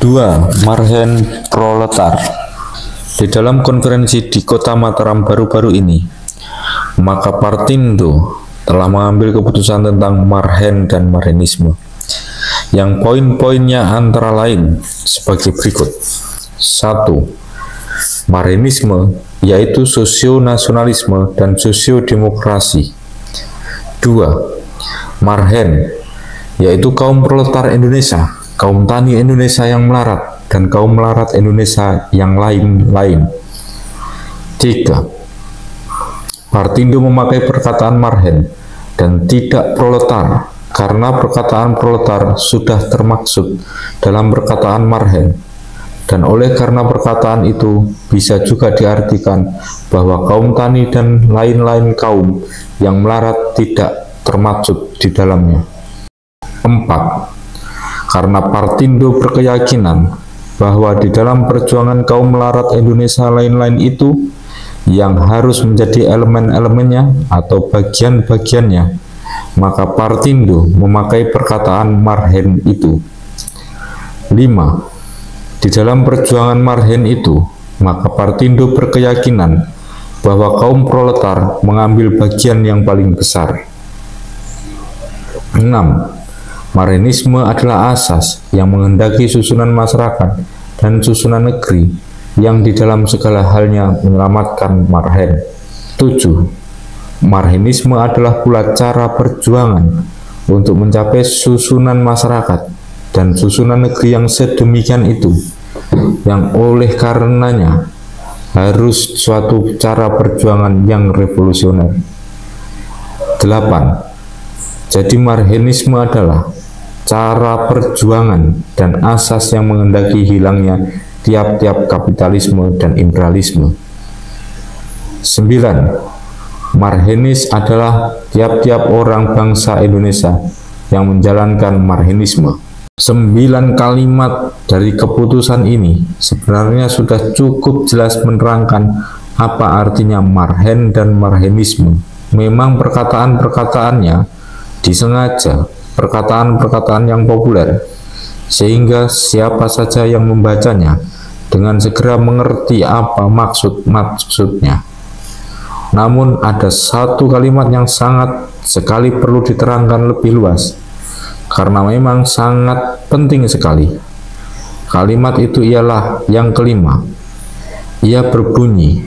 2. Marhen proletar. Di dalam konferensi di Kota Mataram baru-baru ini, maka Partindo telah mengambil keputusan tentang Marhen dan Marhenisme, yang poin-poinnya antara lain sebagai berikut. 1. Marhenisme yaitu sosio-nasionalisme dan sosio-demokrasi. 2. Marhen yaitu kaum proletar Indonesia, kaum tani Indonesia yang melarat, dan kaum melarat Indonesia yang lain-lain. 3. Partindo memakai perkataan Marhen dan tidak proletar karena perkataan proletar sudah termaksud dalam perkataan Marhen, dan oleh karena perkataan itu bisa juga diartikan bahwa kaum tani dan lain-lain kaum yang melarat tidak termaksud di dalamnya. 4. Karena Partindo berkeyakinan bahwa di dalam perjuangan kaum melarat Indonesia lain-lain itu yang harus menjadi elemen-elemennya atau bagian-bagiannya, maka Partindo memakai perkataan Marhen itu. 5. Di dalam perjuangan Marhen itu, maka Partindo berkeyakinan bahwa kaum proletar mengambil bagian yang paling besar. 6. Marhenisme adalah asas yang menghendaki susunan masyarakat dan susunan negeri yang di dalam segala halnya menyelamatkan Marhen. 7. Marhenisme adalah pula cara perjuangan untuk mencapai susunan masyarakat dan susunan negeri yang sedemikian itu, yang oleh karenanya harus suatu cara perjuangan yang revolusioner. 8. Jadi Marhenisme adalah cara perjuangan dan asas yang menghendaki hilangnya tiap-tiap kapitalisme dan imperialisme. 9. Marhenis adalah tiap-tiap orang bangsa Indonesia yang menjalankan Marhenisme. 9 kalimat dari keputusan ini sebenarnya sudah cukup jelas menerangkan apa artinya Marhen dan Marhenisme. Memang perkataan-perkataannya disengaja perkataan-perkataan yang populer, sehingga siapa saja yang membacanya dengan segera mengerti apa maksud-maksudnya. Namun ada satu kalimat yang sangat sekali perlu diterangkan lebih luas, karena memang sangat penting sekali. Kalimat itu ialah yang kelima. Ia berbunyi,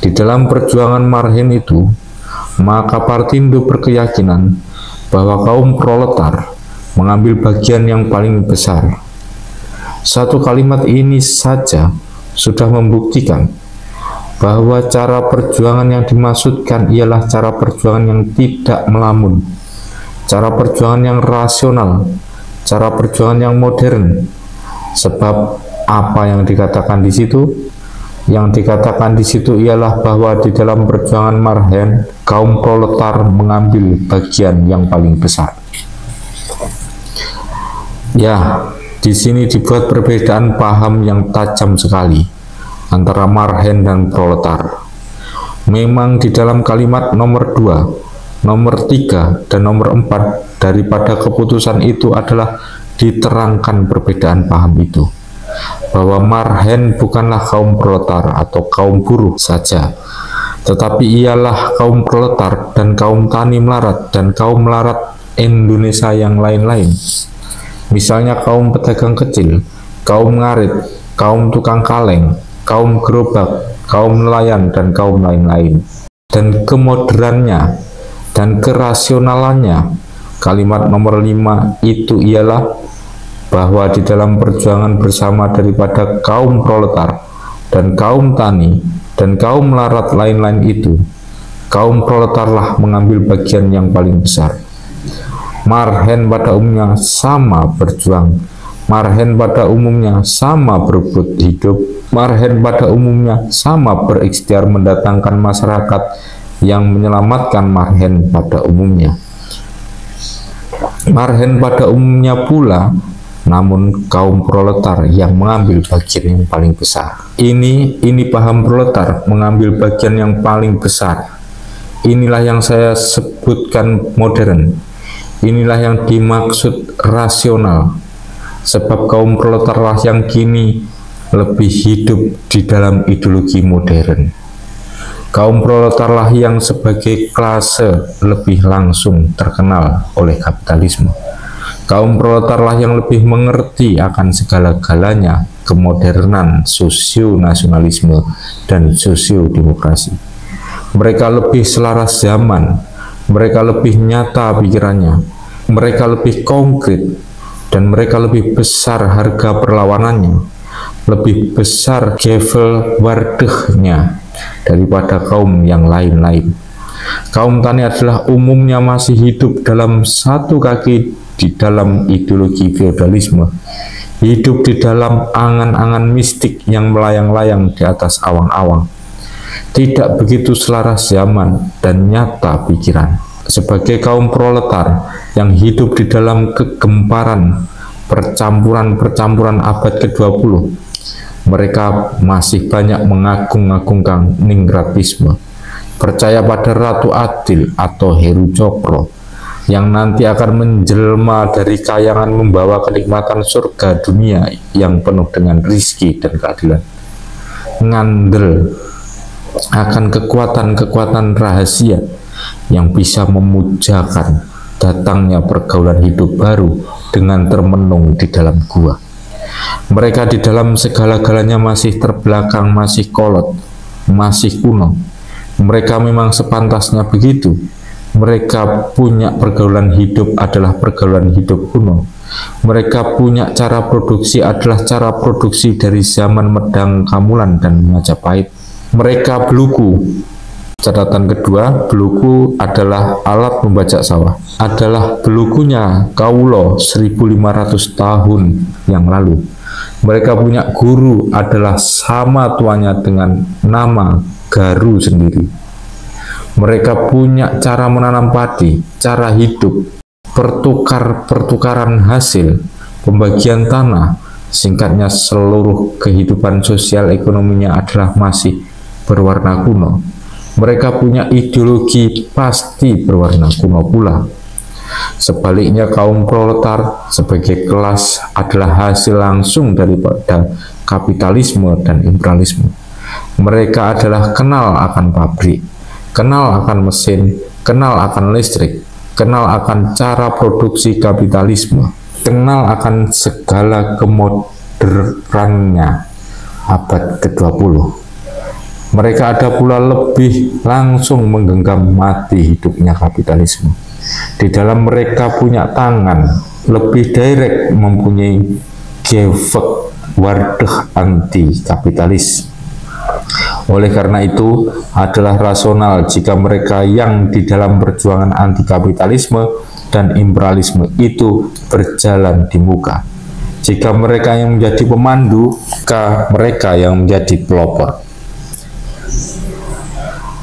di dalam perjuangan Marhen itu, maka Partindo berkeyakinan bahwa kaum proletar mengambil bagian yang paling besar. Satu kalimat ini saja sudah membuktikan bahwa cara perjuangan yang dimaksudkan ialah cara perjuangan yang tidak melamun, cara perjuangan yang rasional, cara perjuangan yang modern. Sebab apa yang dikatakan di situ? Yang dikatakan di situ ialah bahwa di dalam perjuangan Marhen, kaum proletar mengambil bagian yang paling besar. Ya, di sini dibuat perbedaan paham yang tajam sekali antara Marhen dan proletar. Memang di dalam kalimat nomor 2, nomor 3, dan nomor 4 daripada keputusan itu adalah diterangkan perbedaan paham itu, bahwa Marhen bukanlah kaum proletar atau kaum buruh saja, tetapi ialah kaum proletar dan kaum tani melarat dan kaum melarat Indonesia yang lain-lain. Misalnya kaum pedagang kecil, kaum ngarit, kaum tukang kaleng, kaum gerobak, kaum nelayan, dan kaum lain-lain. Dan kemodernannya dan kerasionalannya, kalimat nomor 5 itu ialah bahwa di dalam perjuangan bersama daripada kaum proletar dan kaum tani dan kaum melarat lain-lain itu, kaum proletarlah mengambil bagian yang paling besar. Marhen pada umumnya sama berjuang, Marhen pada umumnya sama berebut hidup, Marhen pada umumnya sama berikhtiar mendatangkan masyarakat yang menyelamatkan Marhen pada umumnya. Marhen pada umumnya pula, namun kaum proletar yang mengambil bagian yang paling besar. Ini paham proletar mengambil bagian yang paling besar. Inilah yang saya sebutkan modern. Inilah yang dimaksud rasional. sebab kaum proletarlah yang kini lebih hidup di dalam ideologi modern. Kaum proletarlah yang sebagai klase lebih langsung terkenal oleh kapitalisme. Kaum proletarlah yang lebih mengerti akan segala-galanya kemodernan, sosio-nasionalisme, dan sosio-demokrasi. Mereka lebih selaras zaman, mereka lebih nyata pikirannya, mereka lebih konkret, dan mereka lebih besar harga perlawanannya, lebih besar gevelwaardehnya daripada kaum yang lain-lain. Kaum tani adalah umumnya masih hidup dalam satu kaki di dalam ideologi feodalisme, hidup di dalam angan-angan mistik yang melayang-layang di atas awang-awang, tidak begitu selaras zaman dan nyata pikiran. Sebagai kaum proletar yang hidup di dalam kegemparan percampuran-percampuran abad ke-20, mereka masih banyak mengagung-agungkan ninggratisme, percaya pada Ratu Adil atau Heru Cokro yang nanti akan menjelma dari kayangan membawa kenikmatan surga dunia yang penuh dengan rizki dan keadilan. Ngandel akan kekuatan-kekuatan rahasia yang bisa memujakan datangnya pergaulan hidup baru dengan termenung di dalam gua. Mereka di dalam segala-galanya masih terbelakang, masih kolot, masih kuno. Mereka memang sepantasnya begitu. Mereka punya pergaulan hidup adalah pergaulan hidup kuno. Mereka punya cara produksi adalah cara produksi dari zaman Medang Kamulan dan Majapahit. Mereka beluku. Catatan kedua, beluku adalah alat membajak sawah. Adalah belukunya Kaulo 1500 tahun yang lalu. Mereka punya guru adalah sama tuanya dengan nama Garu sendiri. Mereka punya cara menanam padi, cara hidup, pertukaran hasil, pembagian tanah, singkatnya seluruh kehidupan sosial ekonominya adalah masih berwarna kuno. Mereka punya ideologi pasti berwarna kuno pula. Sebaliknya kaum proletar sebagai kelas adalah hasil langsung daripada kapitalisme dan imperialisme. Mereka adalah kenal akan pabrik, kenal akan mesin, kenal akan listrik, kenal akan cara produksi kapitalisme, kenal akan segala kemodernannya abad ke-20. Mereka ada pula lebih langsung menggenggam mati hidupnya kapitalisme. Di dalam mereka punya tangan, lebih direct mempunyai gevelwaardeh anti kapitalis. Oleh karena itu, adalah rasional jika mereka yang di dalam perjuangan anti kapitalisme dan imperialisme itu berjalan di muka. Jika mereka yang menjadi pemandu, maka mereka yang menjadi pelopor.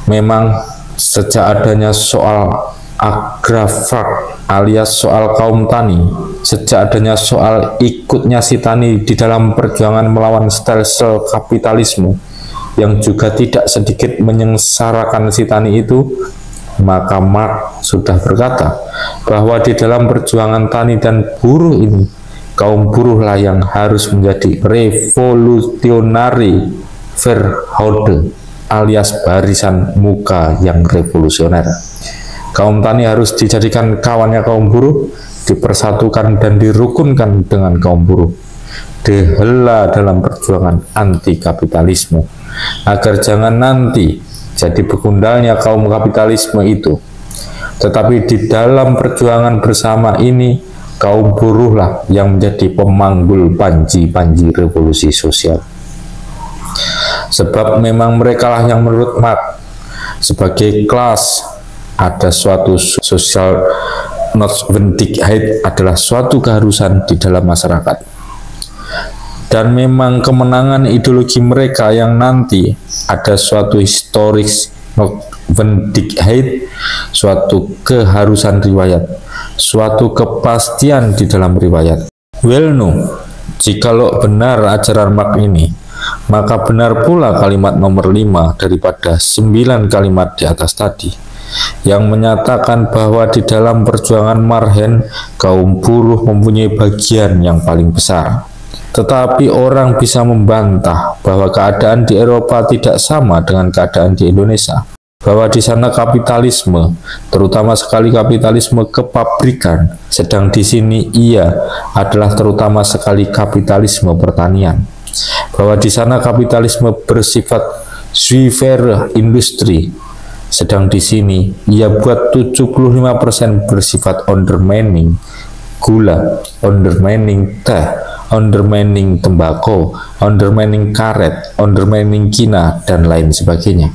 Memang sejak adanya soal agrafak alias soal kaum tani, sejak adanya soal ikutnya si tani di dalam perjuangan melawan stelsel kapitalisme yang juga tidak sedikit menyengsarakan si tani itu, maka Marx sudah berkata bahwa di dalam perjuangan tani dan buruh ini, kaum buruhlah yang harus menjadi revolutionary verhode alias barisan muka yang revolusioner. Kaum tani harus dijadikan kawannya kaum buruh, dipersatukan dan dirukunkan dengan kaum buruh, dihela dalam perjuangan anti kapitalisme, agar jangan nanti jadi begundalnya kaum kapitalisme itu. Tetapi di dalam perjuangan bersama ini, kaum buruhlah yang menjadi pemanggul panji-panji revolusi sosial. Sebab memang merekalah yang menurut Marx sebagai kelas ada suatu sosial notwendigheid adalah suatu keharusan di dalam masyarakat. Dan memang kemenangan ideologi mereka yang nanti ada suatu historis notwendigheid, suatu keharusan riwayat, suatu kepastian di dalam riwayat. Well no, jikalau benar ajaran Marx ini, maka benar pula kalimat nomor 5 daripada 9 kalimat di atas tadi, yang menyatakan bahwa di dalam perjuangan Marhen, kaum buruh mempunyai bagian yang paling besar. Tetapi orang bisa membantah bahwa keadaan di Eropa tidak sama dengan keadaan di Indonesia, bahwa di sana kapitalisme, terutama sekali kapitalisme kepabrikan, sedang di sini ia adalah terutama sekali kapitalisme pertanian, bahwa di sana kapitalisme bersifat suivere industri, sedang di sini ia buat 75% bersifat undermining gula, undermining teh, undermining tembakau, undermining karet, undermining kina, dan lain sebagainya.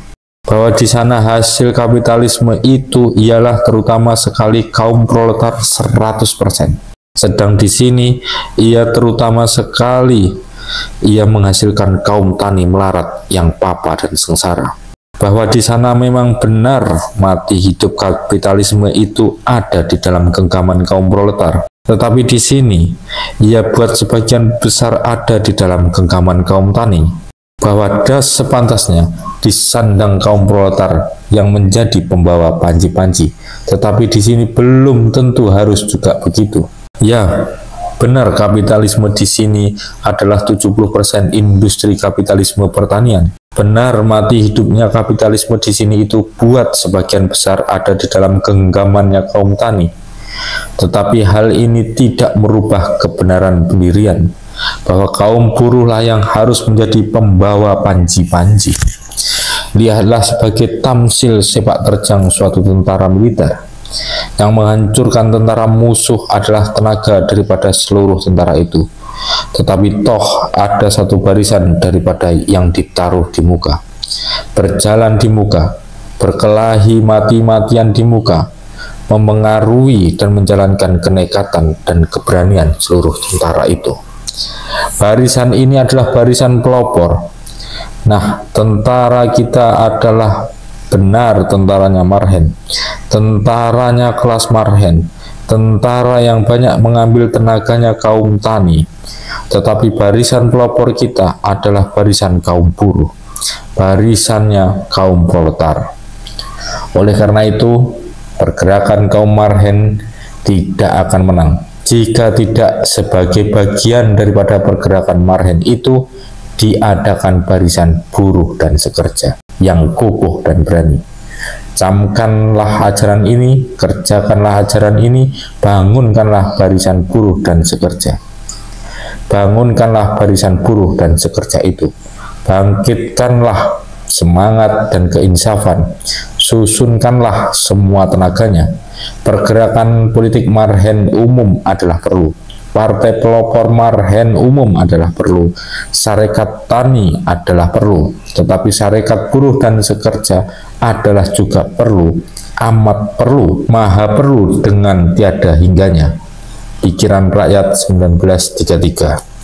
Bahwa di sana hasil kapitalisme itu ialah terutama sekali kaum proletar 100%. Sedang di sini ia terutama sekali ia menghasilkan kaum tani melarat yang papa dan sengsara. Bahwa di sana memang benar mati hidup kapitalisme itu ada di dalam genggaman kaum proletar. Tetapi di sini, ia buat sebagian besar ada di dalam genggaman kaum tani, bahwa das sepantasnya disandang kaum proletar yang menjadi pembawa panji-panji. Tetapi di sini belum tentu harus juga begitu. Ya, benar kapitalisme di sini adalah 70% industri kapitalisme pertanian. Benar mati hidupnya kapitalisme di sini itu buat sebagian besar ada di dalam genggamannya kaum tani. Tetapi hal ini tidak merubah kebenaran pendirian bahwa kaum buruhlah yang harus menjadi pembawa panji-panji. Lihatlah sebagai tamsil sepak terjang suatu tentara militer. Yang menghancurkan tentara musuh adalah tenaga daripada seluruh tentara itu. Tetapi toh ada satu barisan daripada yang ditaruh di muka, berjalan di muka, berkelahi mati-matian di muka, memengaruhi dan menjalankan kenekatan dan keberanian seluruh tentara itu. Barisan ini adalah barisan pelopor. Nah, tentara kita adalah benar tentaranya Marhen, tentaranya kelas Marhen, tentara yang banyak mengambil tenaganya kaum tani. Tetapi barisan pelopor kita adalah barisan kaum buruh, barisannya kaum proletar. Oleh karena itu, pergerakan kaum Marhen tidak akan menang jika tidak sebagai bagian daripada pergerakan Marhen itu diadakan barisan buruh dan sekerja yang kokoh dan berani. Camkanlah ajaran ini, kerjakanlah ajaran ini, bangunkanlah barisan buruh dan sekerja. Bangunkanlah barisan buruh dan sekerja itu. Bangkitkanlah semangat dan keinsafan. Susunkanlah semua tenaganya. Pergerakan politik Marhen umum adalah perlu. Partai pelopor Marhen umum adalah perlu. Sarekat tani adalah perlu. Tetapi sarekat buruh dan sekerja adalah juga perlu. Amat perlu, maha perlu dengan tiada hingganya. Pikiran Rakyat 1933.